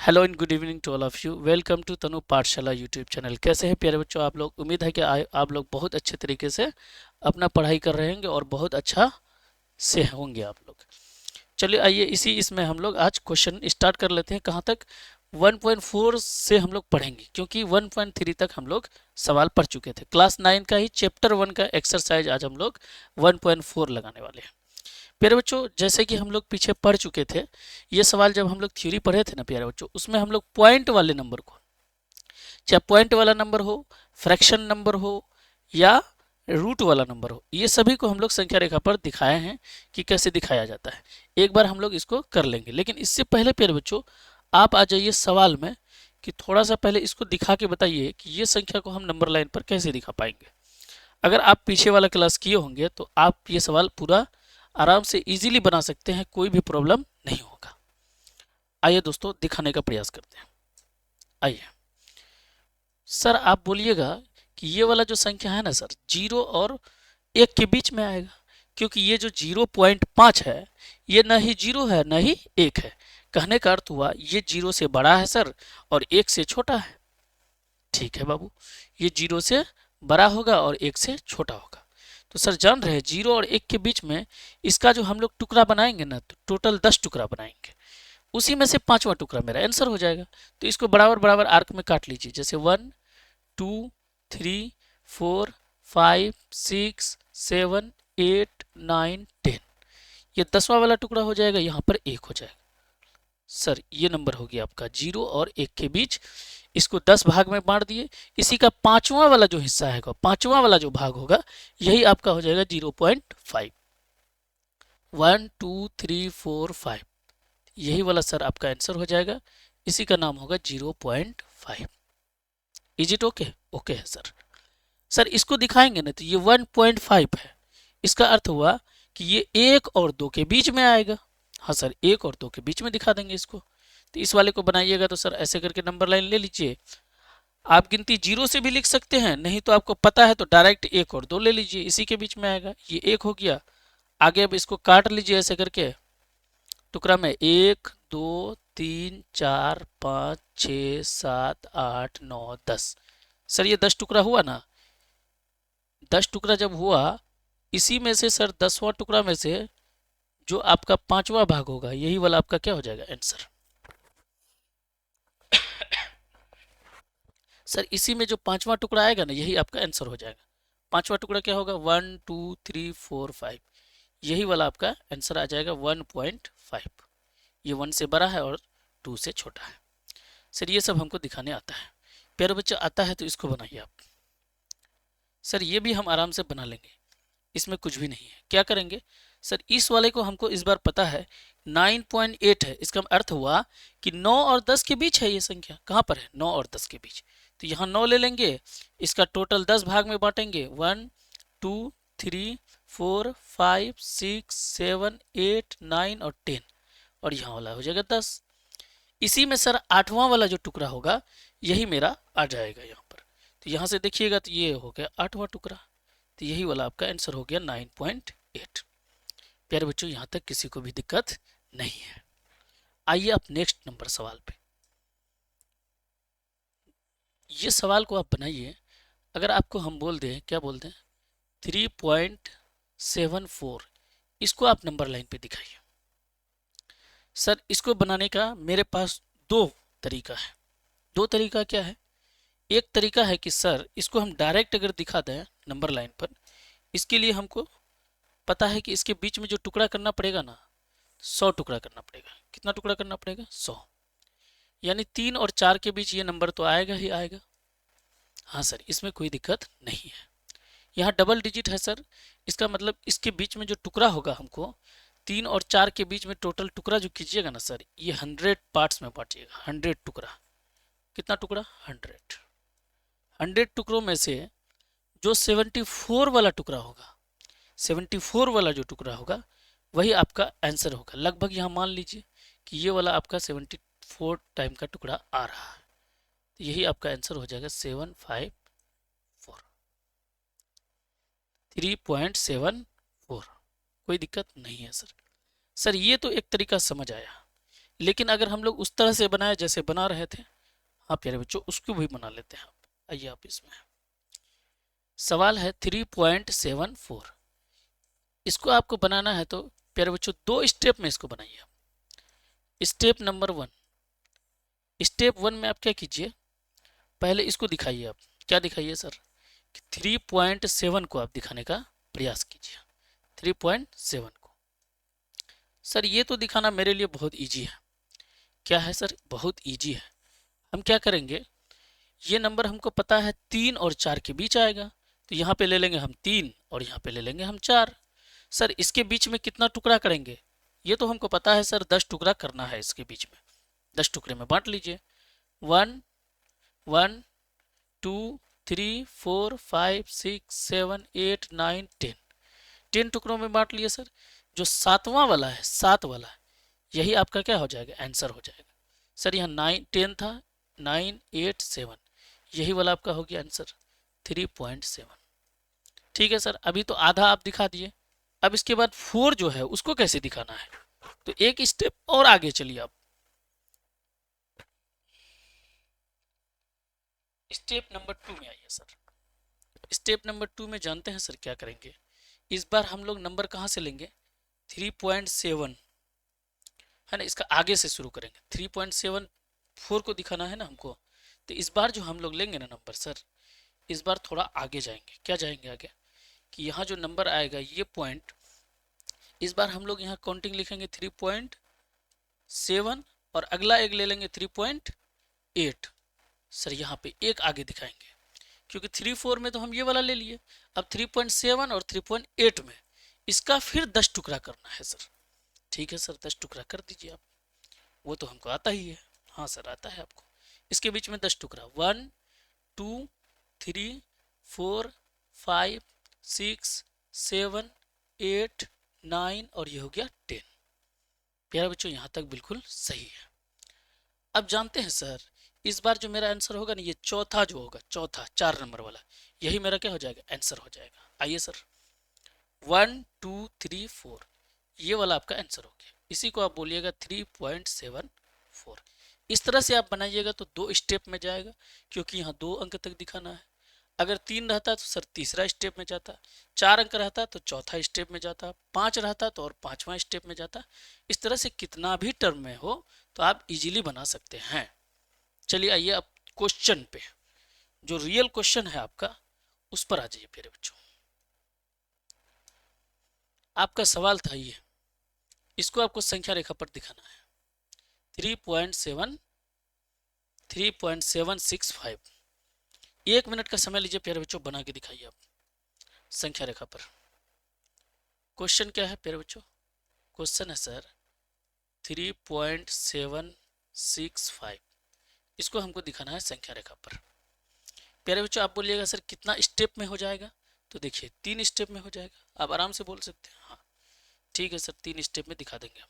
Hello and good evening to all of you. Welcome to Tanu Pathshala YouTube channel. कैसे हैं प्यारे बच्चों आप लोग? उम्मीद है कि आप लोग बहुत अच्छे तरीके से अपना पढ़ाई कर रहे होंगे और बहुत अच्छा से होंगे आप लोग। चलिए आइए इसी इसमें हम लोग आज क्वेश्चन स्टार्ट कर लेते हैं। कहाँ तक? 1.4 से हम लोग पढ़ेंगे क्योंकि 1.3 तक हम लोग सवाल पढ़ चुके थे। क्लास 9 का ही चैप्टर 1 का एक्सरसाइज आज हम लोग 1.4 लगाने वाले हैं। प्यारे बच्चों जैसे कि हम लोग पीछे पढ़ चुके थे, ये सवाल जब हम लोग थ्योरी पढ़े थे ना प्यारे बच्चों, उसमें हम लोग पॉइंट वाले नंबर को, चाहे पॉइंट वाला नंबर हो, फ्रैक्शन नंबर हो या रूट वाला नंबर हो, ये सभी को हम लोग संख्या रेखा पर दिखाए हैं कि कैसे दिखाया जाता है। एक बार हम लोग इसको कर लेंगे, लेकिन इससे पहले प्यारे बच्चों आप आ जाइए सवाल में कि थोड़ा सा पहले इसको दिखा के बताइए कि ये संख्या को हम नंबर लाइन पर कैसे दिखा पाएंगे। अगर आप पीछे वाला क्लास किए होंगे तो आप ये सवाल पूरा आराम से इजीली बना सकते हैं, कोई भी प्रॉब्लम नहीं होगा। आइए दोस्तों दिखाने का प्रयास करते हैं। आइए सर आप बोलिएगा कि ये वाला जो संख्या है ना सर, 0 और 1 के बीच में आएगा, क्योंकि ये जो 0.5 है ये न ही 0 है न ही 1 है। कहने का अर्थ हुआ ये 0 से बड़ा है सर और 1 से छोटा है। ठीक है बाबू, ये 0 से बड़ा होगा और 1 से छोटा होगा। तो सर जान रहे हैं 0 और 1 के बीच में इसका जो हम लोग टुकड़ा बनाएंगे ना, तो टोटल 10 टुकड़ा बनाएंगे। उसी में से पांचवा टुकड़ा मेरा आंसर हो जाएगा। तो इसको बराबर बराबर आर्क में काट लीजिए, जैसे 1 2 3 4 5 6 7 8 9 10। ये 10वां वाला टुकड़ा हो जाएगा, यहाँ पर 1 हो जाएगा। सर ये नंबर हो गया आपका 0 और 1 के बीच। इसको 10 भाग में बांट दिए, इसी का पांचवा वाला जो हिस्सा है, पांचवा वाला जो भाग होगा, यही आपका हो जाएगा 0.5। 1 2 3 4 5, यही वाला सर आपका आंसर हो जाएगा। इसी का नाम होगा 0.5। Is it okay? ओके है सर। सर इसको दिखाएंगे ना तो ये 1.5 है, इसका अर्थ हुआ कि ये 1 और 2 के बीच में आएगा। हाँ सर, 1 और 2 के बीच में दिखा देंगे इसको। तो इस वाले को बनाइएगा तो सर ऐसे करके नंबर लाइन ले लीजिए। आप गिनती 0 से भी लिख सकते हैं, नहीं तो आपको पता है तो डायरेक्ट 1 और 2 ले लीजिए, इसी के बीच में आएगा। ये 1 हो गया। आगे अब इसको काट लीजिए ऐसे करके टुकड़ा में, 1 2 3 4 5 6 7 8 9 10। सर ये 10 टुकड़ा हुआ ना। 10 टुकड़ा जब हुआ, इसी में से सर 10वां टुकड़ा में से जो आपका पांचवा भाग होगा, यही वाला आपका क्या हो जाएगा आंसर। सर इसी में जो पांचवा टुकड़ा आएगा ना, यही आपका आंसर हो जाएगा। पांचवा टुकड़ा क्या होगा? 1 2 3 4 5, यही वाला आपका आंसर आ जाएगा 1.5। ये 1 से बड़ा है और 2 से छोटा है। सर ये सब हमको दिखाने आता है। प्यारे बच्चे आता है तो इसको बनाइए आप। सर ये भी हम आराम से बना लेंगे, इसमें कुछ भी नहीं है। क्या करेंगे सर, इस वाले को हमको इस बार पता है 9.8 है। इसका अर्थ हुआ कि 9 और 10 के बीच है ये संख्या। कहाँ पर है? 9 और 10 के बीच। तो यहाँ 9 ले लेंगे, इसका टोटल 10 भाग में बांटेंगे, 1 2 3 4 5 6 7 8 9 और 10, और यहाँ वाला हो जाएगा 10। इसी में सर 8वां वाला जो टुकड़ा होगा, यही मेरा आ जाएगा यहाँ पर। तो यहाँ से देखिएगा तो ये हो गया 8वां टुकड़ा। तो यही वाला आपका आंसर हो गया 9.8। प्यारे बच्चों यहाँ तक किसी को भी दिक्कत नहीं है। आइए आप नेक्स्ट नंबर सवाल पे। ये सवाल को आप बनाइए। अगर आपको हम बोल दें, क्या बोल दें, 3.74, इसको आप नंबर लाइन पे दिखाइए। सर इसको बनाने का मेरे पास दो तरीका है। दो तरीका क्या है? एक तरीका है कि सर इसको हम डायरेक्ट अगर दिखा दें नंबर लाइन पर, इसके लिए हमको पता है कि इसके बीच में जो टुकड़ा करना पड़ेगा ना, 100 टुकड़ा करना पड़ेगा। कितना टुकड़ा करना पड़ेगा? 100। यानी 3 और 4 के बीच ये नंबर तो आएगा ही आएगा। हाँ सर, इसमें कोई दिक्कत नहीं है। यहाँ डबल डिजिट है सर, इसका मतलब इसके बीच में जो टुकड़ा होगा, हमको 3 और 4 के बीच में टोटल टुकड़ा जो कीजिएगा ना सर, ये 100 पार्ट्स में बांटिएगा। 100 टुकड़ा। कितना टुकड़ा? 100। 100 टुकड़ों में से जो 74 वाला टुकड़ा होगा, 74 वाला जो टुकड़ा होगा, वही आपका आंसर होगा। लगभग यहाँ मान लीजिए कि ये वाला आपका 74 टाइम का टुकड़ा आ रहा है। तो यही आपका आंसर हो जाएगा 754, 3.74। कोई दिक्कत नहीं है सर। सर ये तो एक तरीका समझ आया, लेकिन अगर हम लोग उस तरह से बनाए जैसे बना रहे थे, हाँ प्यारे बच्चों, उसको भी बना लेते हैं आप। आइए आप इसमें, सवाल है 3.74। इसको आपको बनाना है तो प्यारे बच्चों 2 स्टेप में इसको बनाइए आप। स्टेप नंबर 1, स्टेप 1 में आप क्या कीजिए, पहले इसको दिखाइए आप। क्या दिखाइए सर? 3.7 को आप दिखाने का प्रयास कीजिए। 3.7 को सर ये तो दिखाना मेरे लिए बहुत इजी है। क्या है सर? बहुत इजी है। हम क्या करेंगे, ये नंबर हमको पता है 3 और 4 के बीच आएगा, तो यहाँ पे ले लेंगे हम 3 और यहाँ पे ले लेंगे हम 4। सर इसके बीच में कितना टुकड़ा करेंगे? ये तो हमको पता है सर, 10 टुकड़ा करना है इसके बीच में। 10 टुकड़े में बांट लीजिए। 1 1 2 3 4 5 6 7 8 9 10। 10 टुकड़ों में बांट लिए सर। जो सातवां वाला है, 7 वाला, यही आपका क्या हो जाएगा? आंसर हो जाएगा। सर यहाँ 9 10 था, 9 8 7, यही वाला आपका हो गया आंसर 3.7। ठीक है सर, अभी तो आधा आप दिखा दिए। अब इसके बाद 4 जो है उसको कैसे दिखाना है, तो एक स्टेप और आगे चलिए आप। स्टेप नंबर 2 में आइए सर। स्टेप नंबर 2 में जानते हैं सर क्या करेंगे? इस बार हम लोग नंबर कहाँ से लेंगे? 3.7 है ना, इसका आगे से शुरू करेंगे। 3.74 को दिखाना है ना हमको, तो इस बार जो हम लोग लेंगे ना नंबर सर, इस बार थोड़ा आगे जाएंगे। क्या जाएंगे आगे? कि यहाँ जो नंबर आएगा ये पॉइंट, इस बार हम लोग यहाँ काउंटिंग लिखेंगे 3.7 और अगला एक ले लेंगे 3.8। सर यहाँ पे एक आगे दिखाएंगे, क्योंकि 3-4 में तो हम ये वाला ले लिए। अब 3.7 और 3.8 में इसका फिर 10 टुकड़ा करना है सर। ठीक है सर, 10 टुकड़ा कर दीजिए आप। वो तो हमको आता ही है। हाँ सर आता है आपको। इसके बीच में 10 टुकड़ा, 1 2 3 4 5 6 7 8 9 और ये हो गया 10। प्यारे बच्चों यहाँ तक बिल्कुल सही है। अब जानते हैं सर, इस बार जो मेरा आंसर होगा ना, ये चौथा जो होगा, चौथा 4 नंबर वाला, यही मेरा क्या हो जाएगा? आंसर हो जाएगा। आइए सर, 1 2 3 4 ये वाला आपका आंसर हो गया। इसी को आप बोलिएगा 3.74। इस तरह से आप बनाइएगा तो 2 स्टेप में जाएगा, क्योंकि यहाँ 2 अंक तक दिखाना है। अगर 3 रहता तो सर तीसरा स्टेप में जाता, 4 अंक रहता तो चौथा स्टेप में जाता, 5 रहता तो और 5वां स्टेप में जाता। इस तरह से कितना भी टर्म में हो तो आप इजीली बना सकते हैं। चलिए आइए अब क्वेश्चन पे, जो रियल क्वेश्चन है आपका, उस पर आ जाइए प्यारे बच्चों। आपका सवाल था ये, इसको आपको संख्या रेखा पर दिखाना है। 3.765। 1 मिनट का समय लीजिए प्यारे बच्चों, बना के दिखाइए आप संख्या रेखा पर। क्वेश्चन क्या है प्यारे बच्चों? क्वेश्चन है सर 3.765, इसको हमको दिखाना है संख्या रेखा पर। प्यारे बच्चों आप बोलिएगा सर कितना स्टेप में हो जाएगा? तो देखिए 3 स्टेप में हो जाएगा। आप आराम से बोल सकते हैं। हाँ ठीक है सर, 3 स्टेप में दिखा देंगे हम।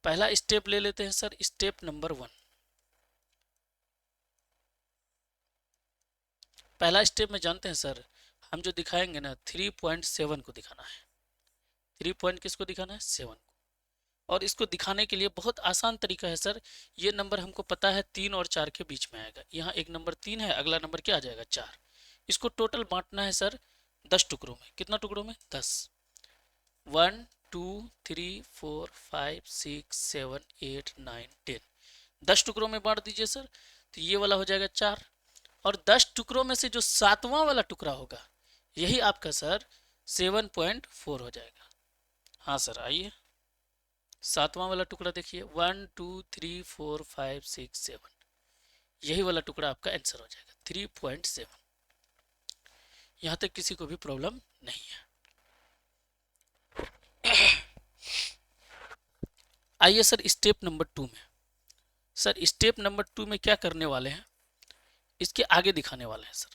पहला स्टेप ले लेते हैं सर, स्टेप नंबर 1। पहला स्टेप में जानते हैं सर, हम जो दिखाएंगे ना 3.7 को दिखाना है। 3 किसको दिखाना है? 7 को। और इसको दिखाने के लिए बहुत आसान तरीका है सर। ये नंबर हमको पता है 3 और 4 के बीच में आएगा। यहाँ एक नंबर 3 है, अगला नंबर क्या आ जाएगा? 4। इसको टोटल बांटना है सर 10 टुकड़ों में। कितना टुकड़ों में? 10। 1 2 3 4 5 6 7 8 9 10। 10 टुकड़ों में बांट दीजिए सर, तो ये वाला हो जाएगा 4। और 10 टुकड़ों में से जो 7वां वाला टुकड़ा होगा, यही आपका सर 7.4 हो जाएगा। हाँ सर आइए, 7वां वाला टुकड़ा देखिए, 1 2 3 4 5 6 7, यही वाला टुकड़ा आपका आंसर हो जाएगा 3.7। यहाँ तक किसी को भी प्रॉब्लम नहीं है। आइए सर स्टेप नंबर 2 में। सर स्टेप नंबर 2 में क्या करने वाले हैं, इसके आगे दिखाने वाले हैं सर।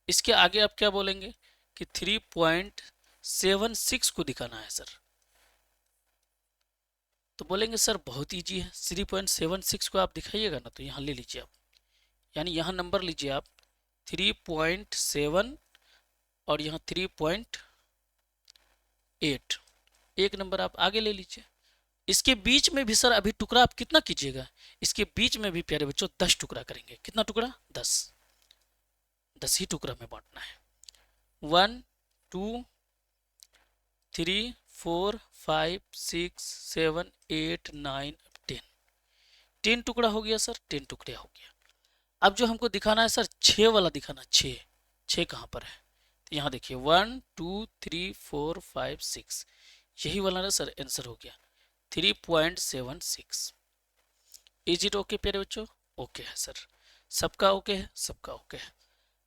इसके आगे आप क्या बोलेंगे कि 3.76 को दिखाना है सर। तो बोलेंगे सर बहुत ईजी है, 3.76 को आप दिखाइएगा ना, तो यहाँ ले लीजिए आप, यानी यहाँ नंबर लीजिए आप 3.7 और यहाँ 3.8, एक नंबर आप आगे ले लीजिए। इसके बीच में भी सर अभी टुकड़ा आप कितना कीजिएगा, इसके बीच में भी प्यारे बच्चों 10 टुकड़ा करेंगे। कितना टुकड़ा? 10 ही टुकड़ा में बांटना है। 1 2 3 4 5 6 7 8 9 10 टुकड़ा हो गया सर, 10 टुकड़े हो गया। अब जो हमको दिखाना है सर 6 वाला दिखाना, 6 कहाँ पर है? तो यहाँ देखिए 1 2 3 4 5 6, यही वाला ना सर आंसर हो गया 3.76। इज इट ओके प्यारे बच्चों? ओके है सर, सबका ओके है, सबका ओके है।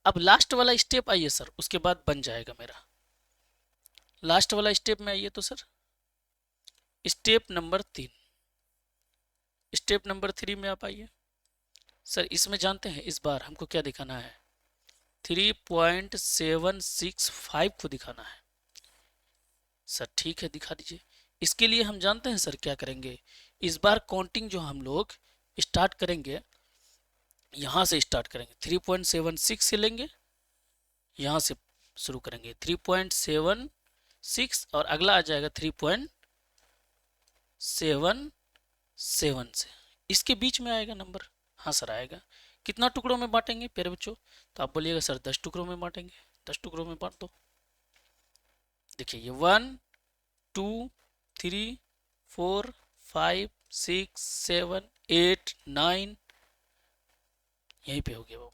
अब लास्ट वाला स्टेप आइए सर, उसके बाद बन जाएगा मेरा। लास्ट वाला स्टेप में आइए तो sir, step number 3, step number 3 में आप आइए सर। इसमें जानते हैं इस बार हमको क्या दिखाना है? 3.765 को दिखाना है सर। ठीक है, दिखा दीजिए। इसके लिए हम जानते हैं सर क्या करेंगे, इस बार काउंटिंग जो हम लोग स्टार्ट करेंगे, यहाँ से स्टार्ट करेंगे, 3.76 से लेंगे, यहाँ से शुरू करेंगे 3.76 और अगला आ जाएगा 3.77 से, इसके बीच में आएगा नंबर। हाँ सर आएगा। कितना टुकड़ों में बांटेंगे प्यारे बच्चों? तो आप बोलिएगा सर 10 टुकड़ों में बांटेंगे। 10 टुकड़ों में बांट दो। देखिए ये 1 2 3 4 5 6 7 8 9, यहीं पे हो गया बाबू,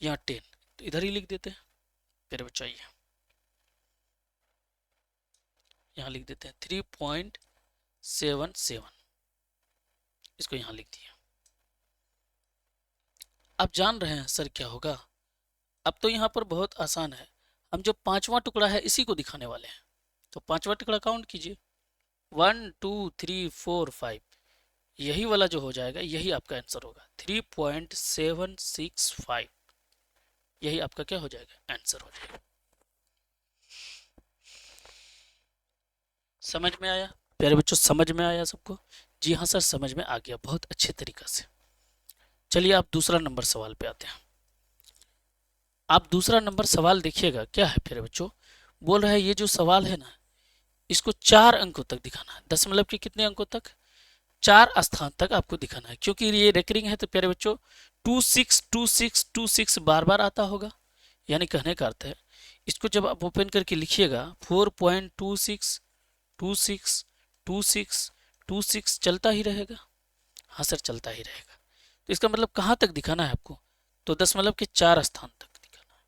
यहाँ 10, तो इधर ही लिख देते हैं प्यारे बच्चों। यहाँ लिख देते हैं 3.77, इसको यहाँ लिख दिया। आप जान रहे हैं सर क्या होगा? अब तो यहाँ पर बहुत आसान है, हम जो 5वां टुकड़ा है इसी को दिखाने वाले हैं। तो 5वां टुकड़ा काउंट कीजिए, 1 2 3 4 5, यही वाला जो हो जाएगा यही आपका आंसर होगा 3.765, यही आपका क्या हो जाएगा? आंसर हो जाएगा। समझ में आया प्यारे बच्चों? समझ में आया सबको? जी हाँ सर, समझ में आ गया बहुत अच्छे तरीका से। चलिए आप दूसरा नंबर सवाल पे आते हैं। आप दूसरा नंबर सवाल देखिएगा क्या है प्यारे बच्चों। बोल रहा है ये जो सवाल है ना, इसको 4 अंकों तक दिखाना है। दशमलव के कितने अंकों तक? 4 स्थान तक आपको दिखाना है। क्योंकि ये रेकरिंग है तो प्यारे बच्चों 262626 बार बार आता होगा। यानी कहने का अर्थ है, इसको जब आप ओपन करके लिखिएगा 4.26262626 चलता ही रहेगा। हाँ सर चलता ही रहेगा। तो इसका मतलब कहाँ तक दिखाना है आपको? तो दशमलव के 4 स्थान तक दिखाना है,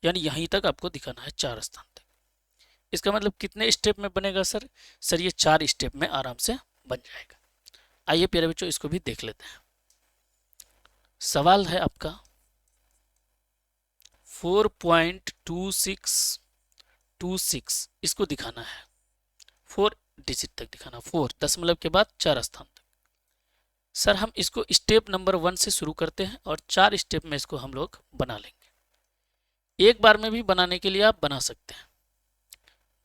यानी यहीं तक आपको दिखाना है 4 स्थान तक। इसका मतलब कितने स्टेप में बनेगा सर? सर ये 4 स्टेप में आराम से बन जाएगा। आइए प्यारे बच्चों इसको भी देख लेते हैं। सवाल है आपका 4.2626, इसको दिखाना है 4 डिजिट तक दिखाना, 4 दशमलव के बाद 4 स्थान तक। सर हम इसको स्टेप नंबर 1 से शुरू करते हैं और 4 स्टेप में इसको हम लोग बना लेंगे। एक बार में भी बनाने के लिए आप बना सकते हैं,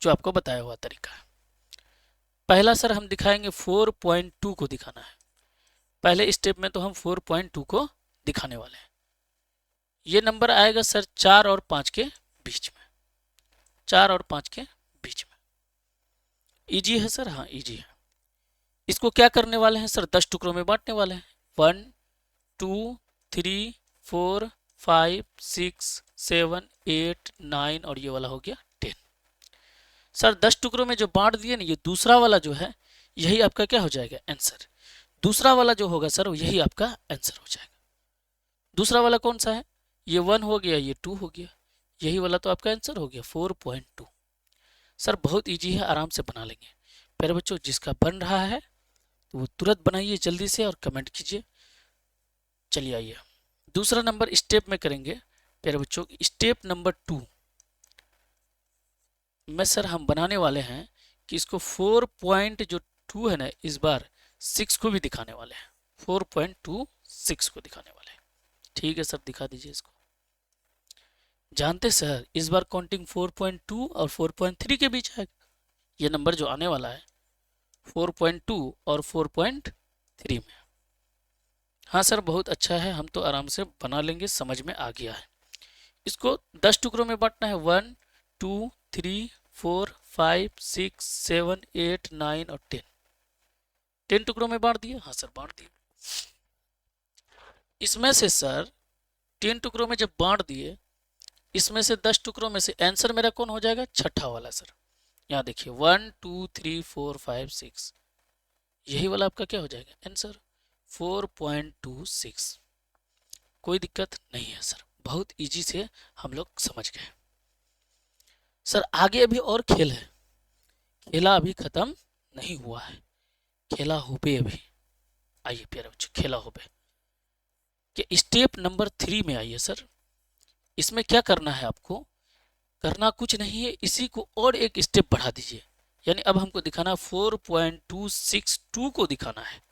जो आपको बताया हुआ तरीका है। पहला सर हम दिखाएंगे 4.2 को दिखाना है। पहले स्टेप में तो हम 4.2 को दिखाने वाले हैं। ये नंबर आएगा सर 4 और 5 के बीच में, 4 और 5 के बीच में। इजी है सर? हाँ इजी है। इसको क्या करने वाले हैं सर? 10 टुकड़ों में बांटने वाले हैं। 1 2 3 4 5 6 7 8 9 और ये वाला हो गया 10। सर 10 टुकड़ों में जो बांट दिए ना, ये दूसरा वाला जो है यही आपका क्या हो जाएगा? आंसर। दूसरा वाला जो होगा सर यही आपका आंसर हो जाएगा। दूसरा वाला कौन सा है? ये 1 हो गया, ये 2 हो गया, यही वाला तो आपका आंसर हो गया 4.2। सर बहुत इजी है, आराम से बना लेंगे। प्यारे बच्चों जिसका बन रहा है तो वो तुरंत बनाइए जल्दी से और कमेंट कीजिए। चलिए आइए दूसरा नंबर स्टेप में करेंगे प्यारे बच्चों। स्टेप नंबर 2 में सर हम बनाने वाले हैं कि इसको 4.2 है ना, इस बार 6 को भी दिखाने वाले हैं। 4.26 को दिखाने वाले हैं। ठीक है सर, दिखा दीजिए इसको। जानते सर इस बार काउंटिंग 4.2 और 4.3 के बीच है। ये नंबर जो आने वाला है 4.2 और 4.3 में। हाँ सर बहुत अच्छा है, हम तो आराम से बना लेंगे, समझ में आ गया है। इसको 10 टुकड़ों में बांटना है। 1 2 3 4 5 6 7 8 9 और 10। 10 टुकड़ों में बांट दिए, हाँ सर बांट दिए। इसमें से सर 10 टुकड़ों में जब बांट दिए, इसमें से 10 टुकड़ों में से आंसर मेरा कौन हो जाएगा, छठा वाला सर। यहाँ देखिए 1 2 3 4 5 6, यही वाला आपका क्या हो जाएगा आंसर 4.26। कोई दिक्कत नहीं है सर, बहुत इजी से हम लोग समझ गए। सर आगे अभी और खेल है, खेला अभी खत्म नहीं हुआ है, खेला होबे अभी। आइए प्यारे बच्चों खेला होबे कि स्टेप नंबर 3 में आइए सर। इसमें क्या करना है आपको, करना कुछ नहीं है, इसी को और एक स्टेप बढ़ा दीजिए। यानी अब हमको दिखाना 4.262 को दिखाना है,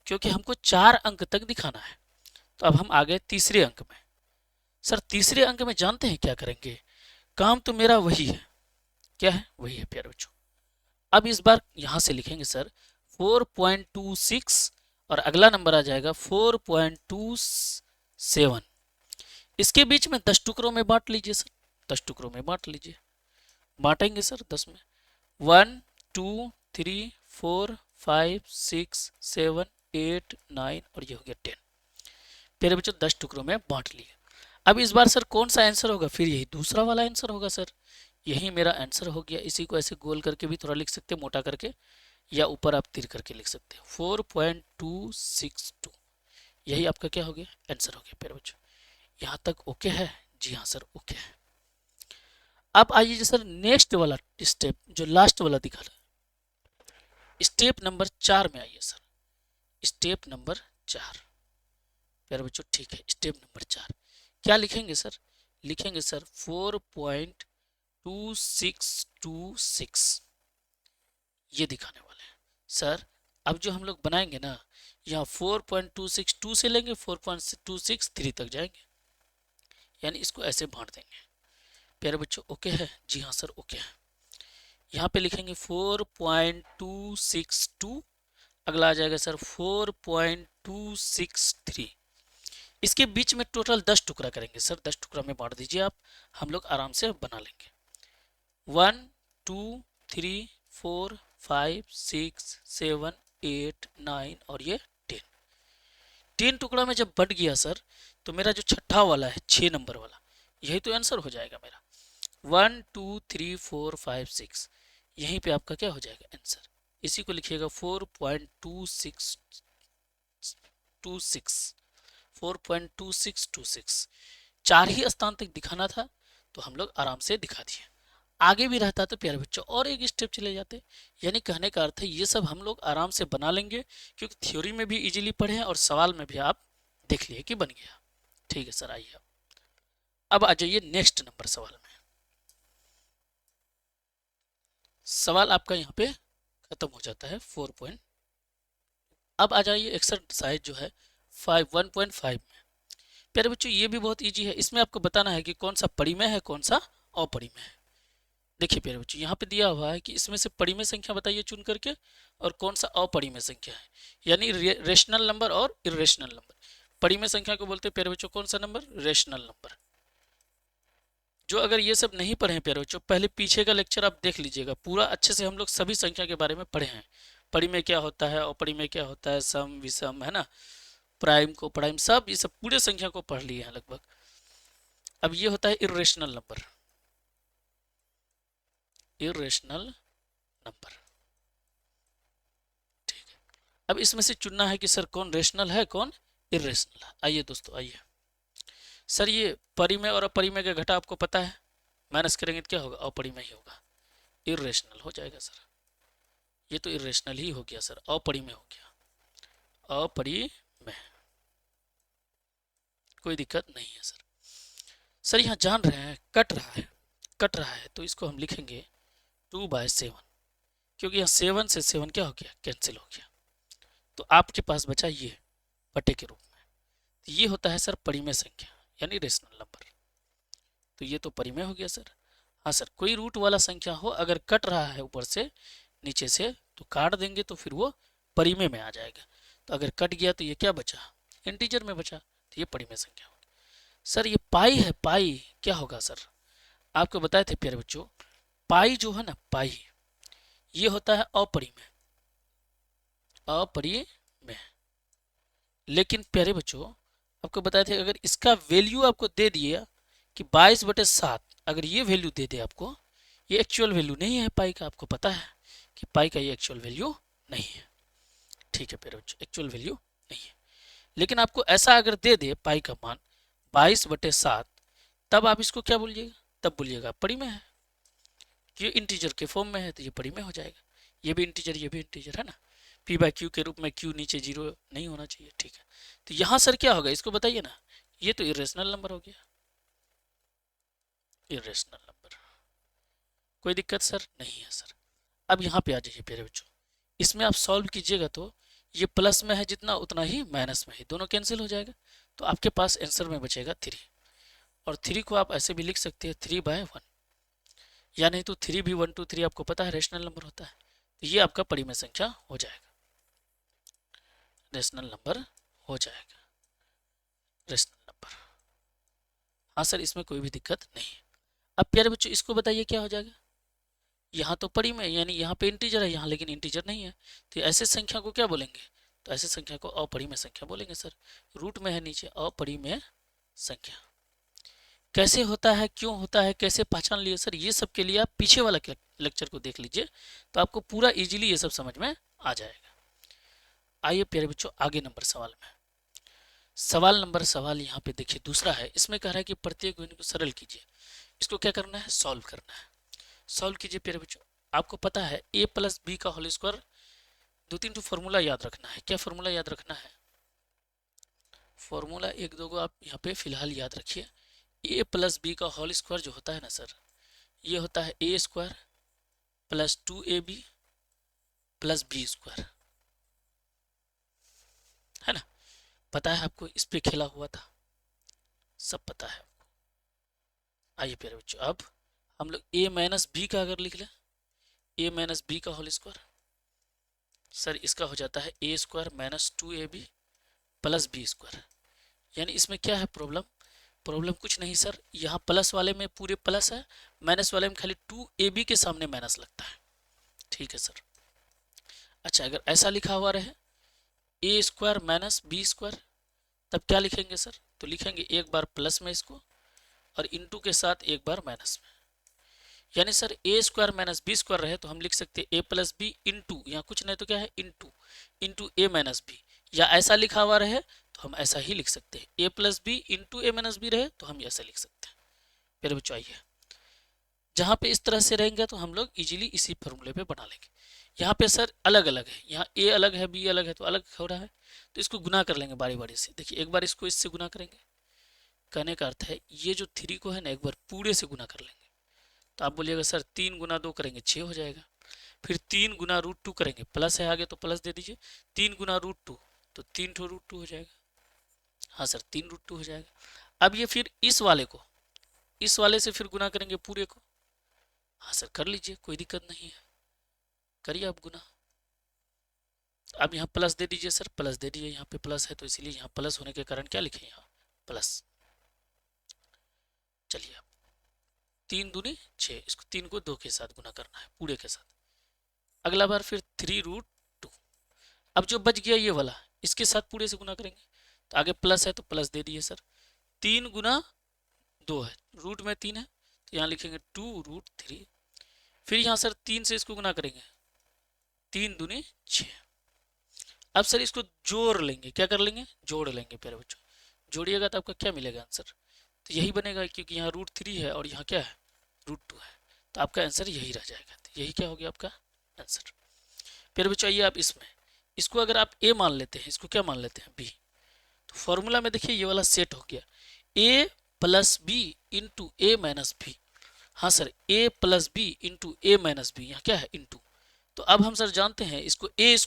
क्योंकि हमको 4 अंक तक दिखाना है। तो अब हम आ गए तीसरे अंक में। सर तीसरे अंक में जानते हैं क्या करेंगे, काम तो मेरा वही है, क्या है, वही है प्यारे बच्चों। अब इस बार यहां से लिखेंगे सर 4.26 और अगला नंबर आ जाएगा 4.27। इसके बीच में 10 टुकड़ों में बांट लीजिए सर, 10 टुकड़ों में बांट लीजिए। बांटेंगे सर 10 में, 1 2 3 4 5 6 7 8 9 और ये हो गया 10। प्यारे बच्चों 10 टुकड़ों में बांट लिए। अब इस बार सर कौन सा आंसर होगा, फिर यही दूसरा वाला आंसर होगा सर। यही मेरा आंसर हो गया। इसी को ऐसे गोल करके भी थोड़ा लिख सकते हैं, मोटा करके, या ऊपर आप तीर करके लिख सकते हैं 4.262। यही आपका क्या हो गया, आंसर हो गया प्यारे बच्चों। यहाँ तक ओके है? जी हाँ सर ओके है। अब आइए सर नेक्स्ट वाला स्टेप, जो लास्ट वाला दिखा रहा है, स्टेप नंबर 4 में आइए सर। स्टेप नंबर 4 प्यारे बच्चों, ठीक है। स्टेप नंबर 4 क्या लिखेंगे सर, लिखेंगे सर 4.2626, ये दिखाने वाले हैं सर। अब जो हम लोग बनाएंगे ना, यहाँ 4.262 से लेंगे 4.263 तक जाएंगे, यानी इसको ऐसे बांट देंगे। प्यारे बच्चों ओके है? जी हाँ सर ओके है। यहाँ पे लिखेंगे 4.262, अगला आ जाएगा सर 4.263। इसके बीच में टोटल 10 टुकड़ा करेंगे सर, 10 टुकड़ा में बांट दीजिए आप, हम लोग आराम से बना लेंगे। 1 2 3 4 5 6 7 8 9 और ये 10। 10 टुकड़ा में जब बट गया सर, तो मेरा जो छठा वाला है 6 नंबर वाला, यही तो आंसर हो जाएगा मेरा। 1 2 3 4 5 6, यहीं पे आपका क्या हो जाएगा आंसर। इसी को लिखिएगा 4.2626। 4 ही स्थान तक दिखाना था, तो हम लोग आराम से दिखा दिए। आगे भी रहता तो प्यारे बच्चों और एक स्टेप चले जाते। यानी कहने का अर्थ है ये सब हम लोग आराम से बना लेंगे, क्योंकि थ्योरी में भी इजीली पढ़े हैं और सवाल में भी आप देख लिए कि बन गया। ठीक है सर, आइए अब आ जाइए नेक्स्ट नंबर सवाल में। सवाल आपका यहाँ पे खत्म हो जाता है 4 पॉइंट। अब आ जाइए एक्सरसाइज जो है 1.5 में। प्यारे बच्चों ये भी बहुत इजी है, इसमें आपको बताना है कि कौन सा परिमेय है कौन सा अपरिमेय है। देखिए प्यारे बच्चों यहाँ पे दिया हुआ है कि इसमें से परिमेय संख्या बताइए चुन करके, और कौन सा अपरिमेय संख्या है, यानी रेशनल नंबर और इरेशनल नंबर। परिमेय संख्या को बोलते हैं प्यारे बच्चों कौन सा नंबर, रेशनल नंबर। जो अगर ये सब नहीं पढ़े हैं प्यारे बच्चों, पहले पीछे का लेक्चर आप देख लीजिएगा, पूरा अच्छे से हम लोग सभी संख्या के बारे में पढ़े हैं। परिमेय क्या होता है, अपरिमेय क्या होता है, सम विषम, है ना, प्राइम को प्राइम, सब ये सब पूरे संख्या को पढ़ लिए हैं लगभग। अब ये होता है इरेशनल नंबर, इरेशनल नंबर। ठीक है, अब इसमें से चुनना है कि सर कौन रेशनल है कौन इरेशनल है। आइए दोस्तों आइए। सर ये परिमेय और अपरिमेय का घटा आपको पता है, माइनस करेंगे तो क्या होगा, अपरिमेय ही होगा, इरेशनल हो जाएगा सर। ये तो इरेशनल ही हो गया सर, अपरिमेय हो गया, अपरिमेय, कोई दिक्कत नहीं है सर। सर यहाँ जान रहे हैं कट रहा है, कट रहा है, तो इसको हम लिखेंगे 2/7, क्योंकि यहाँ 7 से 7 क्या हो गया, कैंसिल हो गया। तो आपके पास बचा ये बटे के रूप में। तो ये होता है सर परिमेय संख्या, यानी रेशनल नंबर। तो ये तो परिमेय हो गया सर। हाँ सर, कोई रूट वाला संख्या हो अगर कट रहा है ऊपर से नीचे से, तो काट देंगे तो फिर वो परिमेय में आ जाएगा। तो अगर कट गया तो ये क्या बचा, इंटीजर में बचा, तो ये परिमेय संख्या होगी। सर ये पाई है, पाई क्या होगा सर, आपको बताए थे प्यारे बच्चों, पाई जो है ना, पाई ये होता है अपरिमेय, अपरिमेय। लेकिन प्यारे बच्चों आपको बताए थे अगर इसका वैल्यू आपको दे दिया कि 22/7, अगर ये वैल्यू दे दे आपको, ये एक्चुअल वैल्यू नहीं है पाई का, आपको पता है कि पाई का ये एक्चुअल वैल्यू नहीं है। ठीक है प्यारे बच्चों, एक्चुअल वैल्यू नहीं है। लेकिन आपको ऐसा अगर दे दे पाई का मान 22/7, तब आप इसको क्या बोलिएगा, तब बोलिएगा परिमेय है। ये इंटीजर के फॉर्म में है तो ये परिमेय हो जाएगा। ये भी इंटीजर, ये भी इंटीजर है ना, p/q के रूप में q नीचे 0 नहीं होना चाहिए। ठीक है, तो यहाँ सर क्या होगा इसको बताइए ना, ये तो इरेशनल नंबर हो गया, इरेशनल नंबर। कोई दिक्कत सर नहीं है सर। अब यहाँ पे आ जाइए प्यारे बच्चों, इसमें आप सॉल्व कीजिएगा तो ये प्लस में है जितना उतना ही माइनस में है, दोनों कैंसिल हो जाएगा, तो आपके पास आंसर में बचेगा 3। और 3 को आप ऐसे भी लिख सकते हैं 3/1, या नहीं तो 3 भी 1 2 3 आपको पता है रेशनल नंबर होता है, तो ये आपका परिमेय संख्या हो जाएगा, रेशनल नंबर हो जाएगा, रेशनल नंबर। हाँ सर, इसमें कोई भी दिक्कत नहीं है। अब प्यारे बच्चों इसको बताइए क्या हो जाएगा, यहाँ तो परिमेय यानी यहाँ पे इंटीजर है, यहाँ लेकिन इंटीजर नहीं है, तो ऐसे संख्या को क्या बोलेंगे, तो ऐसे संख्या को अपरिमेय संख्या बोलेंगे सर। रूट में है नीचे अपरिमेय संख्या। कैसे होता है, क्यों होता है, कैसे पहचान लिए सर, ये सब के लिए आप पीछे वाला लेक्चर को देख लीजिए, तो आपको पूरा इजीली ये सब समझ में आ जाएगा। आइए प्यारे बच्चों आगे नंबर सवाल में। सवाल यहाँ पे देखिए दूसरा है, इसमें कह रहा है कि प्रत्येक यूनिट को सरल कीजिए। इसको क्या करना है, सॉल्व करना है। सॉल्व कीजिए प्यारे बच्चों। आपको पता है a+b का होल स्क्वायर, 2-3 तो फॉर्मूला याद रखना है। क्या फॉर्मूला याद रखना है, फॉर्मूला 1-2 को आप यहाँ पे फिलहाल याद रखिए। a+b का होल स्क्वायर जो होता है ना सर, ये होता है a² + 2ab + b², है ना, पता है आपको, इस पे खेला हुआ था, सब पता है आपको। आइए प्यारे बच्चों अब हम लोग a-b का अगर लिख लें, a-b का होल स्क्वायर, सर इसका हो जाता है a² - 2ab + b²। यानी इसमें क्या है प्रॉब्लम, प्रॉब्लम कुछ नहीं सर, यहाँ प्लस वाले में पूरे प्लस है, माइनस वाले में खाली 2ab के सामने माइनस लगता है। ठीक है सर। अच्छा अगर ऐसा लिखा हुआ रहे a² - b², तब क्या लिखेंगे सर, तो लिखेंगे एक बार प्लस में इसको और इंटू के साथ एक बार माइनस में। यानी सर a² - b² रहे तो हम लिख सकते हैं a + b इंटू, यहाँ कुछ नहीं तो क्या है इंटू a - b, या ऐसा लिखा हुआ रहे तो हम ऐसा ही लिख सकते हैं a + b into a - b रहे तो हम ऐसा लिख सकते हैं। फिर बच्चों आइए, जहाँ पे इस तरह से रहेंगे तो हम लोग इजीली इसी फॉर्मूले पे बना लेंगे। यहाँ पे सर अलग अलग है, यहाँ a अलग है b अलग है तो अलग हो रहा है, तो इसको गुना कर लेंगे बारी बारी से। देखिए एक बार इसको इससे गुना करेंगे, कहने का अर्थ है ये जो 3 को है ना एक बार पूरे से गुना कर लेंगे, तो आप बोलिएगा सर 3 × 2 करेंगे 6 हो जाएगा। फिर 3 × √2 करेंगे, प्लस है आगे तो प्लस दे दीजिए, 3 × √2 तो 3 ठो √2 हो जाएगा। हाँ सर 3 √2 हो जाएगा। अब ये फिर इस वाले को इस वाले से फिर गुना करेंगे पूरे को। हाँ सर कर लीजिए, कोई दिक्कत नहीं है, करिए आप गुना। अब यहाँ प्लस दे दीजिए सर, प्लस दे दीजिए, यहाँ पे प्लस है तो इसीलिए यहाँ प्लस होने के कारण क्या लिखे यहाँ प्लस। चलिए अब 3 दूनी 6, इसको 3 को 2 के साथ गुना करना है पूरे के साथ। अगला बार फिर 3√2। अब जो बच गया ये वाला इसके साथ पूरे से गुना करेंगे, तो आगे प्लस है तो प्लस दे दिए सर, 3 × 2 है, रूट में 3 है तो यहाँ लिखेंगे 2√3। फिर यहाँ सर 3 से इसको गुना करेंगे, 3 दूनी 6। अब सर इसको जोड़ लेंगे, क्या कर लेंगे, जोड़ लेंगे प्यारे बच्चों। जोड़िएगा तो आपका क्या मिलेगा आंसर, तो यही बनेगा, क्योंकि यहाँ √3 है और यहाँ क्या है √2 है, तो आपका आंसर यही रह जाएगा। तो यही क्या हो गया आपका आंसर। फिर बच्चों आइए आप इसमें, इसको अगर आप a मान लेते हैं, इसको क्या मान लेते हैं b, तो फॉर्मूला में देखिए ये वाला सेट हो गया a + b into a - b। हाँ sir a + b into a - b, यहाँ क्या है इंटू, तो अब हम सर जानते हैं इसको a² -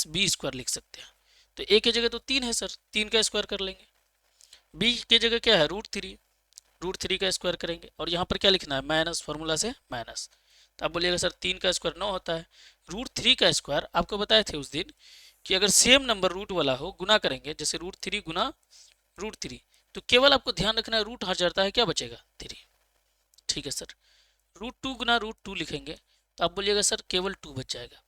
b² लिख सकते हैं। तो a की जगह तो 3 है सर, 3 का स्क्वायर कर लेंगे, b की जगह क्या है √3 का स्क्वायर करेंगे, और यहाँ पर क्या लिखना है माइनस, फॉर्मूला से माइनस। तो आप बोलिएगा सर 3 का स्क्वायर 9 होता है, √3 का स्क्वायर आपको बताए थे उस दिन कि अगर सेम नंबर रूट वाला हो गुना करेंगे, जैसे √3 गुना √3, तो केवल आपको ध्यान रखना है रूट हट जाता है, क्या बचेगा 3। ठीक है सर, √2 गुना √2 लिखेंगे तो आप बोलिएगा सर केवल 2 बच जाएगा।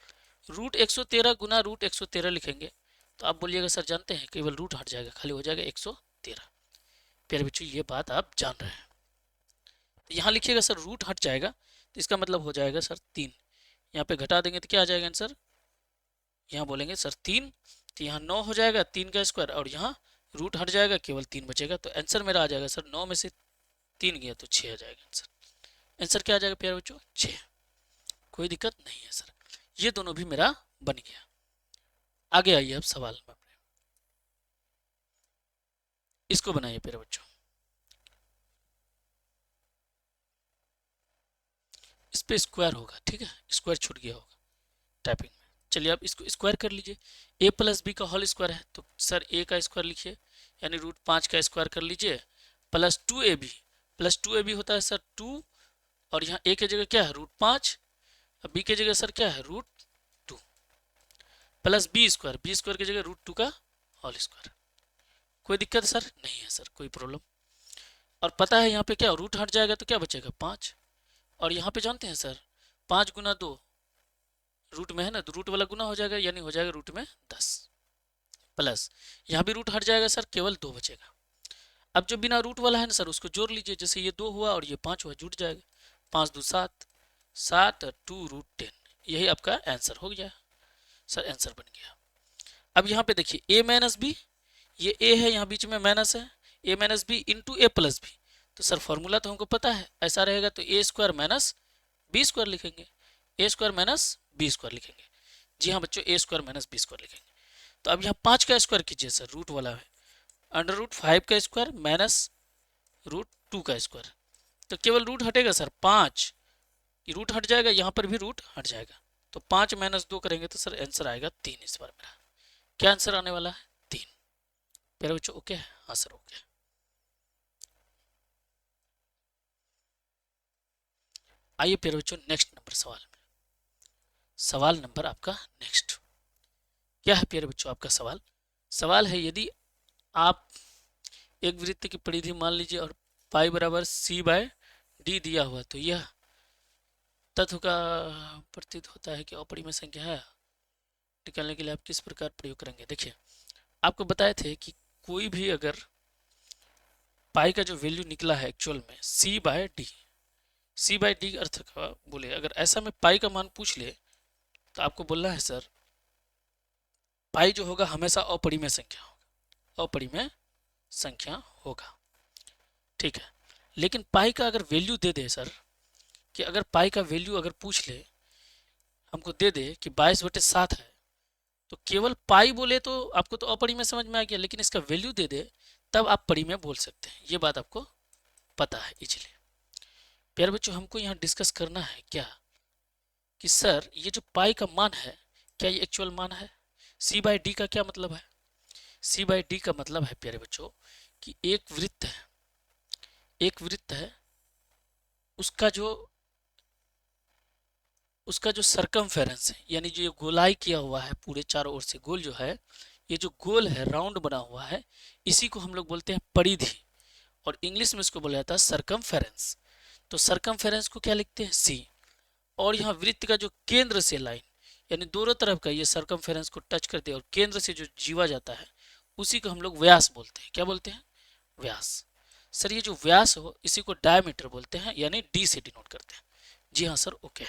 रूट 113 गुना रूट 113 लिखेंगे तो आप बोलिएगा सर जानते हैं केवल रूट हट जाएगा, खाली हो जाएगा 113। प्यारे बच्चों ये बात आप जान रहे हैं। तो यहाँ लिखिएगा सर रूट हट जाएगा तो इसका मतलब हो जाएगा सर 3। यहाँ पे घटा देंगे तो क्या आ जाएगा आंसर, यहाँ बोलेंगे सर 3, तो यहाँ 9 हो जाएगा 3 का स्क्वायर, और यहाँ रूट हट जाएगा केवल 3 बचेगा, तो आंसर मेरा आ जाएगा सर 9 में से 3 गया तो 6 आ जाएगा आंसर। आंसर क्या आ जाएगा प्यारे बच्चों 6। कोई दिक्कत नहीं है सर, ये दोनों भी मेरा बन गया। आगे आइए अब सवाल में, इसको बनाइए प्यारे बच्चों। इस पे स्क्वायर होगा, ठीक है, स्क्वायर छूट गया होगा टाइपिंग में। चलिए अब इसको स्क्वायर कर लीजिए। a प्लस बी का होल स्क्वायर है तो सर a का स्क्वायर लिखिए, यानी रूट 5 का स्क्वायर कर लीजिए, प्लस 2ab, प्लस 2ab होता है सर 2, और यहाँ a की जगह क्या है रूट 5, अब b की जगह सर क्या है रूट 2, प्लस b स्क्वायर की जगह रूट 2 का होल स्क्वायर। कोई दिक्कत सर नहीं है सर, कोई प्रॉब्लम। और पता है यहाँ पे क्या रूट हट जाएगा तो क्या बचेगा 5, और यहाँ पे जानते हैं सर 5 गुना 2 रूट में है ना, तो रूट वाला गुना हो जाएगा, यानी हो जाएगा रूट में 10, प्लस यहाँ भी रूट हट जाएगा सर केवल 2 बचेगा। अब जो बिना रूट वाला है ना सर उसको जोड़ लीजिए, जैसे ये 2 हुआ और ये 5 हुआ, जुट जाएगा, 5 2 7, 7 और 2 रूट 10, यही आपका आंसर हो गया सर, आंसर बन गया। अब यहाँ पे देखिए a माइनस बी, ये a है यहाँ बीच में माइनस है, a minus B into A plus B, तो सर फॉर्मूला तो हमको पता है, ऐसा रहेगा तो ए स्क्वायर माइनस बी स्क्वायर लिखेंगे, A square minus B square लिखेंगे। जी हाँ बच्चों, A square minus B square लिखेंगे। तो अब यहाँ 5 का स्क्वायर कीजिए सर, रूट वाला है, अंडर रूट 5 का स्क्वायर माइनस रूट 2 का स्क्वायर, तो केवल रूट हटेगा सर 5, रूट हट जाएगा, यहाँ पर भी रूट हट जाएगा, तो 5 माइनस 2 करेंगे तो सर आंसर आएगा 3। इस बार मेरा क्या आंसर आने वाला है 3। प्यारे बच्चों ओके है, हाँ सर ओके। आइए प्यारे बच्चों नेक्स्ट नंबर सवाल में, सवाल नंबर आपका नेक्स्ट क्या है प्यारे बच्चों आपका सवाल। सवाल है यदि आप एक वृत्त की परिधि मान लीजिए और पाई बराबर सी बाय डी दिया हुआ, तो यह तत्व का प्रतीत होता है कि अपरिमेय संख्या है, निकालने के लिए आप किस प्रकार प्रयोग करेंगे। देखिए आपको बताए थे कि कोई भी अगर पाई का जो वैल्यू निकला है एक्चुअल में सी बाय डी, सी बाय डी अर्थ का बोले अगर ऐसा में पाई का मान पूछ ले तो आपको बोलना है सर पाई जो होगा हमेशा अपरिमेय संख्या होगा, अपरिमेय संख्या होगा, ठीक है। लेकिन पाई का अगर वैल्यू दे दे सर, कि अगर पाई का वैल्यू अगर पूछ ले हमको दे दे कि 22/7 है, तो केवल पाई बोले तो आपको तो अपरिमेय समझ में आ गया, लेकिन इसका वैल्यू दे दे तब आप परिमेय बोल सकते हैं, ये बात आपको पता है इजीली। प्यारे बच्चों हमको यहाँ डिस्कस करना है क्या कि सर ये जो पाई का मान है क्या ये एक्चुअल मान है। सी बाय डी का क्या मतलब है, सी बाय डी का मतलब है प्यारे बच्चों कि एक वृत्त है, एक वृत्त है उसका जो सरकमफेरेंस है, यानी जो ये गोलाई किया हुआ है पूरे चारों ओर से गोल जो है, ये जो गोल है राउंड बना हुआ है, इसी को हम लोग बोलते हैं परिधि, और इंग्लिश में इसको बोला जाता है सरकमफेरेंस। तो सरकमफेरेंस को क्या लिखते हैं सी, और यहाँ वृत्त का जो केंद्र से लाइन यानी दोनों तरफ का ये सरकमफेरेंस को टच करते हैं और केंद्र से जो जीवा जाता है उसी को हम लोग व्यास बोलते हैं। क्या बोलते हैं व्यास। सर ये जो व्यास हो इसी को डायमीटर बोलते हैं, यानी डी से डिनोट करते हैं। जी हाँ सर ओके।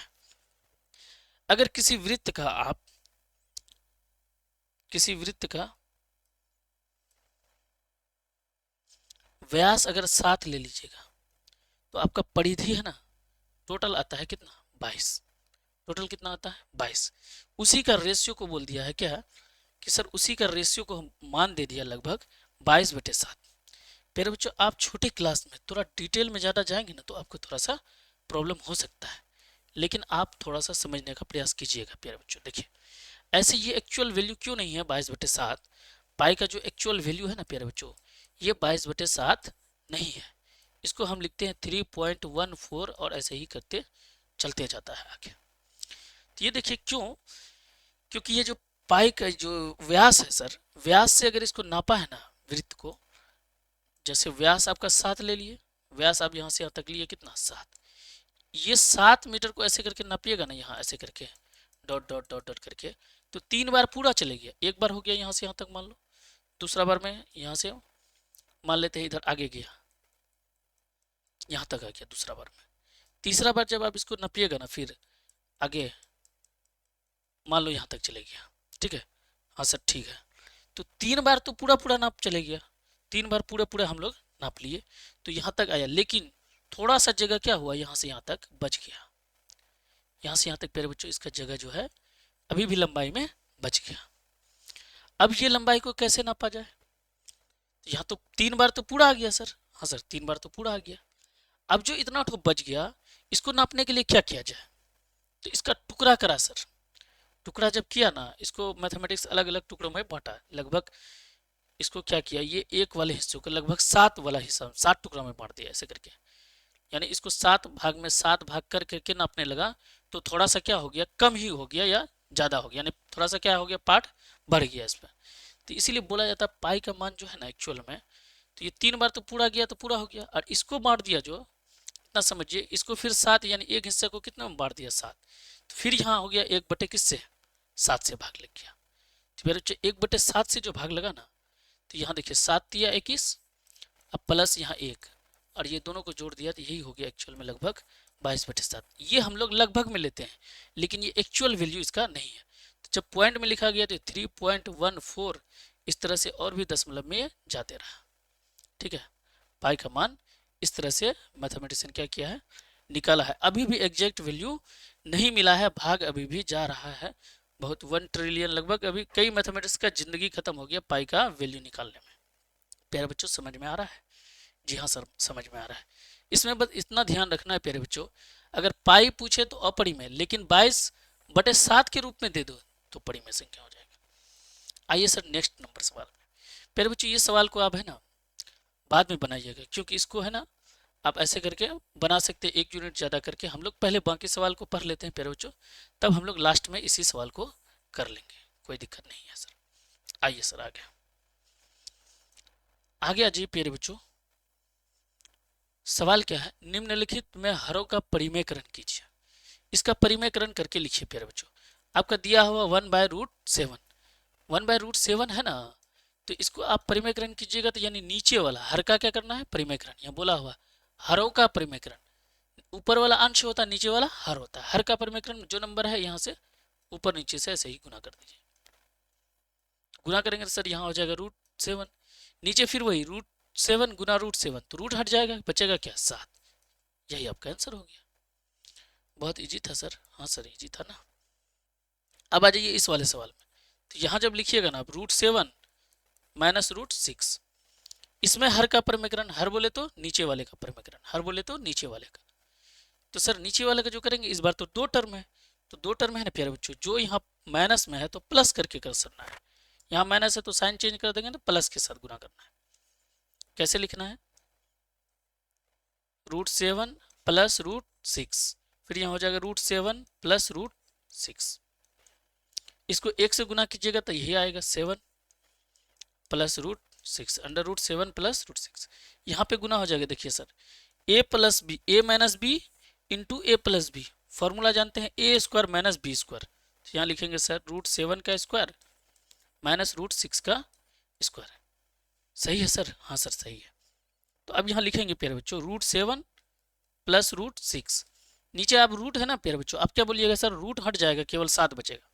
अगर किसी वृत्त का व्यास अगर 7 ले लीजिएगा तो आपका परिधि है ना टोटल आता है कितना 22, टोटल कितना आता है 22। उसी का रेशियो को बोल दिया है क्या कि सर उसी का रेशियो को हम मान दे दिया लगभग 22/7। प्यारे बच्चों आप छोटे क्लास में थोड़ा डिटेल में ज़्यादा जाएंगे ना तो आपको थोड़ा सा प्रॉब्लम हो सकता है, लेकिन आप थोड़ा सा समझने का प्रयास कीजिएगा। प्यारे बच्चों देखिए ऐसे ये एक्चुअल वैल्यू क्यों नहीं है 22/7, पाई का जो एक्चुअल वैल्यू है ना प्यारे बच्चों ये 22/7 नहीं है, इसको हम लिखते हैं 3.14 और ऐसे ही करते चलते जाता है आगे। तो ये देखिए क्यों, क्योंकि ये जो पाई का जो व्यास है सर, व्यास से अगर इसको नापा है ना वृत्त को, जैसे व्यास आपका 7 ले लिए, व्यास आप यहाँ से यहाँ तक लिए कितना 7, ये 7 मीटर को ऐसे करके नापिएगा ना यहाँ ऐसे करके डॉट डॉट डॉट डॉट करके, तो 3 बार पूरा चले गया। एक बार हो गया यहाँ से यहाँ तक मान लो, दूसरा बार में यहाँ से मान लेते हैं इधर आगे गया, यहाँ तक आ गया दूसरा बार में। तीसरा बार जब आप इसको नपिएगा ना, फिर आगे मान लो यहाँ तक चले गया, ठीक है। हाँ सर ठीक है, तो 3 बार तो पूरा पूरा नाप चले गया, 3 बार पूरा पूरा हम लोग नाप लिए, तो यहाँ तक आया। लेकिन थोड़ा सा जगह क्या हुआ, यहाँ से यहाँ तक बच गया, यहाँ से यहाँ तक प्यारे बच्चों इसका जगह जो है अभी भी लंबाई में बच गया। अब ये लंबाई को कैसे नापा जाए, यहाँ तो 3 बार तो पूरा आ गया सर। हाँ सर 3 बार तो पूरा आ गया। अब जो इतना ठो बच गया, इसको नापने के लिए क्या किया जाए, तो इसका टुकड़ा करा सर। टुकड़ा जब किया ना, इसको मैथमेटिक्स अलग अलग टुकड़ों में बांटा, लगभग इसको क्या किया, ये एक वाले हिस्सों को लगभग 7 वाला हिस्सा 7 टुकड़ों में बांट दिया ऐसे करके, यानी इसको 7 भाग में 7 भाग करके नापने लगा, तो थोड़ा सा क्या हो गया, कम ही हो गया या ज़्यादा हो गया, यानी थोड़ा सा क्या हो गया, पार्ट बढ़ गया इसमें। तो इसीलिए बोला जाता है पाई का मान जो है ना एक्चुअल में, तो ये 3 बार तो पूरा गया तो पूरा हो गया, और इसको बांट दिया जो इतना समझिए, इसको फिर 7 यानी एक हिस्से को कितना में बांट दिया 7, तो फिर यहाँ हो गया 1/, किससे 7 से भाग लग गया। तो मेरे बच्चे 1/7 से जो भाग लगा ना, तो यहाँ देखिए 7 तिया 21, अब प्लस यहाँ 1, और ये दोनों को जोड़ दिया तो यही हो गया एक्चुअल में लगभग 22/7। ये हम लोग लगभग में लेते हैं, लेकिन ये एक्चुअल वैल्यू इसका नहीं है। तो जब पॉइंट में लिखा गया तो 3.14 इस तरह से और भी दशमलव में जाते रहा, ठीक है। पाई का मान इस तरह से मैथमेटिशियन क्या किया है, निकाला है। अभी भी एग्जैक्ट वैल्यू नहीं मिला है, भाग अभी भी जा रहा है बहुत, 1 ट्रिलियन लगभग, अभी कई मैथमेटिक्स का जिंदगी खत्म हो गया पाई का वैल्यू निकालने में। प्यारे बच्चों समझ में आ रहा है? जी हाँ सर समझ में आ रहा है। इसमें बस इतना ध्यान रखना है प्यारे बच्चों, अगर पाई पूछे तो अपरिमेय, लेकिन 22/7 के रूप में दे दो तो परिमेय संख्या हो जाएगा। आइए सर नेक्स्ट नंबर सवाल में। प्यारे बच्चों ये सवाल को आप है ना बाद में बनाइएगा, क्योंकि इसको है ना आप ऐसे करके बना सकते हैं, 1 यूनिट ज़्यादा करके। हम लोग पहले बाकी सवाल को पढ़ लेते हैं प्यारे बच्चों, तब हम लोग लास्ट में इसी सवाल को कर लेंगे, कोई दिक्कत नहीं है सर। आइए सर आगे आगे आ जाइए प्यारे बच्चों। सवाल क्या है, निम्नलिखित में हरों का परिमेयकरण कीजिए। इसका परिमेयकरण करके लिखिए प्यारे बच्चों। आपका दिया हुआ 1/√7, 1/√7 है ना, तो इसको आप परिमेयकरण कीजिएगा, तो यानी नीचे वाला हर का क्या करना है, परिमेयकरण। यहाँ बोला हुआ हरों का परिमेयकरण, ऊपर वाला अंश होता है, नीचे वाला हर होता है। हर का परिमेयकरण जो नंबर है यहाँ से ऊपर नीचे से ऐसे ही गुना कर दीजिए। गुना करेंगे तो सर यहाँ हो जाएगा √7, नीचे फिर वही √7 गुना √7, तो रूट हट जाएगा, बचेगा क्या 7। यही आपका आंसर हो गया। बहुत इजी था सर। हाँ सर इजी था ना। अब आ जाइए इस वाले सवाल में, तो यहाँ जब लिखिएगा ना आप √7 माइनस √6, इसमें हर का परिमेयकरण, हर बोले तो नीचे वाले का परिमेयकरण, हर बोले तो नीचे वाले का। तो सर नीचे वाले का जो करेंगे, इस बार तो 2 टर्म है, तो 2 टर्म है ना प्यारे बच्चों, जो यहाँ माइनस में है तो प्लस करके कर सकना है, यहाँ माइनस है तो साइन चेंज कर देंगे ना, प्लस के साथ गुना करना है। कैसे लिखना है, √7 प्लस √6, फिर यहाँ हो जाएगा √7 प्लस √6, इसको 1 से गुना कीजिएगा तो यही आएगा 7 प्लस √6 अंडर √7 प्लस √6, यहाँ पे गुना हो जाएगा। देखिए sir a plus B, a minus B into A plus B, formula जानते हैं a² माइनस b², तो यहाँ लिखेंगे सर √7 का स्क्वायर माइनस √6 का स्क्वायर। सही है सर? हाँ सर सही है। तो अब यहाँ लिखेंगे प्यारे बच्चों √7 प्लस √6, नीचे आप रूट है ना प्यारे बच्चों, आप क्या बोलिएगा सर, रूट हट जाएगा, केवल 7 बचेगा,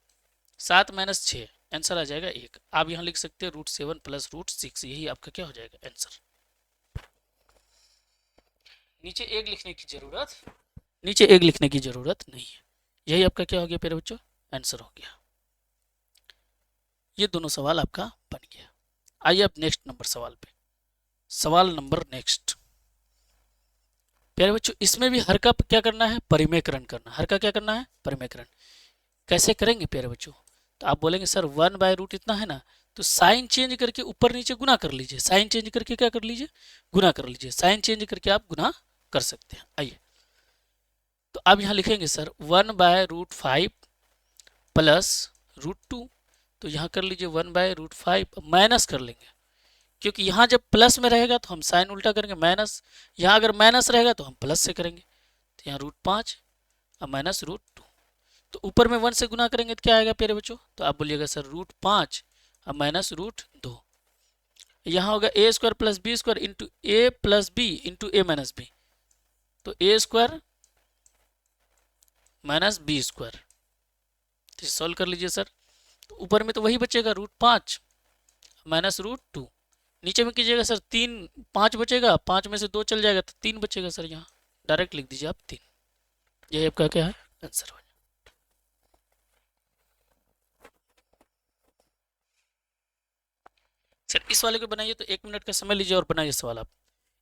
7 माइनस 6, आंसर आ जाएगा 1। आप यहाँ लिख सकते हैं √7 प्लस √6, यही आपका क्या हो जाएगा आंसर। नीचे 1 लिखने की जरूरत, नीचे 1 लिखने की जरूरत नहीं है, यही आपका क्या हो गया प्यारे बच्चों, आंसर हो गया। ये दोनों सवाल आपका बन गया। आइए अब नेक्स्ट नंबर सवाल पे, सवाल नंबर नेक्स्ट। प्यारे बच्चों इसमें भी हर का क्या करना है, परिमेयकरण करना। हर का क्या करना है, परिमेयकरण। कैसे करेंगे प्यारे बच्चों, तो आप बोलेंगे सर 1/√, इतना है ना, तो साइन चेंज करके ऊपर नीचे गुना कर लीजिए, साइन चेंज करके क्या कर लीजिए, गुना कर लीजिए, साइन चेंज करके आप गुना कर सकते हैं। आइए तो अब यहाँ लिखेंगे सर 1/√5 प्लस √2, तो यहाँ कर लीजिए 1/√5 माइनस कर लेंगे, क्योंकि यहाँ जब प्लस में रहेगा तो हम साइन उल्टा करेंगे माइनस, यहाँ अगर माइनस रहेगा तो हम प्लस से करेंगे, तो यहाँ √5 और माइनस √2, तो ऊपर में 1 से गुना करेंगे तो क्या आएगा प्यारे बच्चों? तो आप बोलिएगा सर √5 और माइनस √2। यहाँ होगा a square plus b square into A plus b into a minus b, तो ए स्क्वायर माइनस बी स्क्वायर। तो सॉल्व कर लीजिए सर। तो ऊपर में तो वही बचेगा √5 माइनस √2। नीचे में कीजिएगा सर 5 बचेगा, 5 में से 2 चल जाएगा तो 3 बचेगा सर। यहाँ डायरेक्ट लिख दीजिए आप 3। यही आपका क्या है आंसर हो जाए। सर इस वाले को बनाइए तो 1 मिनट का समय लीजिए और बनाइए सवाल आप।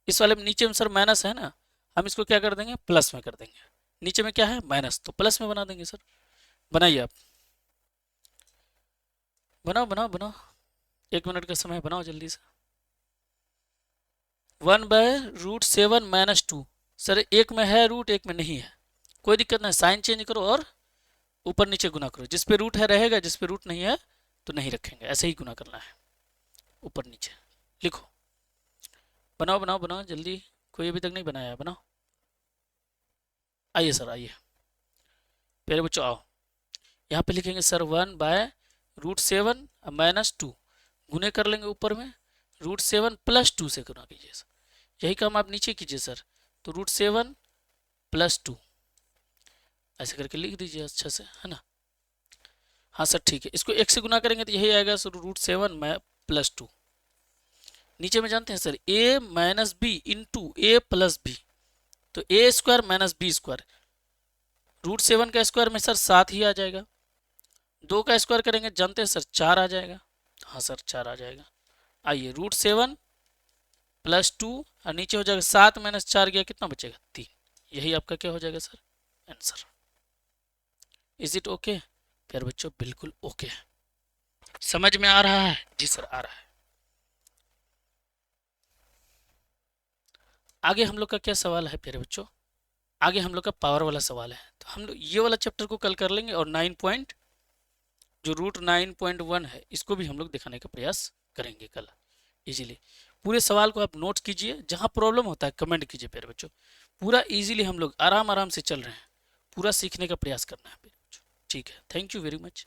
इस वाले में नीचे में सर माइनस है ना, हम इसको क्या कर देंगे प्लस में कर देंगे। नीचे में क्या है माइनस, तो प्लस में बना देंगे सर। बनाइए आप, बनाओ बनाओ बनाओ, 1 मिनट का समय, बनाओ जल्दी से। 1/√7 माइनस 2। सर एक में है रूट, एक में नहीं है, कोई दिक्कत नहीं, साइन चेंज करो और ऊपर नीचे गुना करो। जिस पे रूट है रहेगा, जिस पे रूट नहीं है तो नहीं रखेंगे, ऐसे ही गुना करना है, ऊपर नीचे लिखो। बनाओ बनाओ बनाओ जल्दी, कोई अभी तक नहीं बनाया है, बनाओ। आइए सर आइए, पहले बच्चों आओ, यहाँ पे लिखेंगे सर 1/√7 माइनस 2, गुने कर लेंगे ऊपर में, √7 प्लस 2 से गुना कीजिए सर। यही काम आप नीचे कीजिए सर, तो √7 प्लस 2 ऐसे करके लिख दीजिए अच्छा से, है ना। हाँ सर ठीक है, इसको 1 से गुना करेंगे तो यही आएगा सर √7 प्लस 2। नीचे में जानते हैं sir a minus B into A plus B, तो ए स्क्वायर माइनस बी स्क्वायर, √7 का स्क्वायर में सर 7 ही आ जाएगा, 2 का स्क्वायर करेंगे जानते हैं सर 4 आ जाएगा। हाँ सर 4 आ जाएगा। आइए √7 प्लस 2 और नीचे हो जाएगा 7 माइनस 4 गया, कितना बचेगा 3। यही आपका क्या हो जाएगा sir answer. Is it okay प्यारे बच्चों? बिल्कुल ओके है। समझ में आ रहा है? जी सर आ रहा है। आगे हम लोग का क्या सवाल है प्यारे बच्चों? आगे हम लोग का पावर वाला सवाल है, तो हम लोग ये वाला चैप्टर को कल कर लेंगे, और 9 जो √9.1 है इसको भी हम लोग दिखाने का प्रयास करेंगे कल इजीली। पूरे सवाल को आप नोट कीजिए, जहाँ प्रॉब्लम होता है कमेंट कीजिए प्यारे बच्चों। पूरा इजीली हम लोग आराम आराम से चल रहे हैं, पूरा सीखने का प्रयास करना है प्यारे बच्चों। ठीक है, थैंक यू वेरी मच।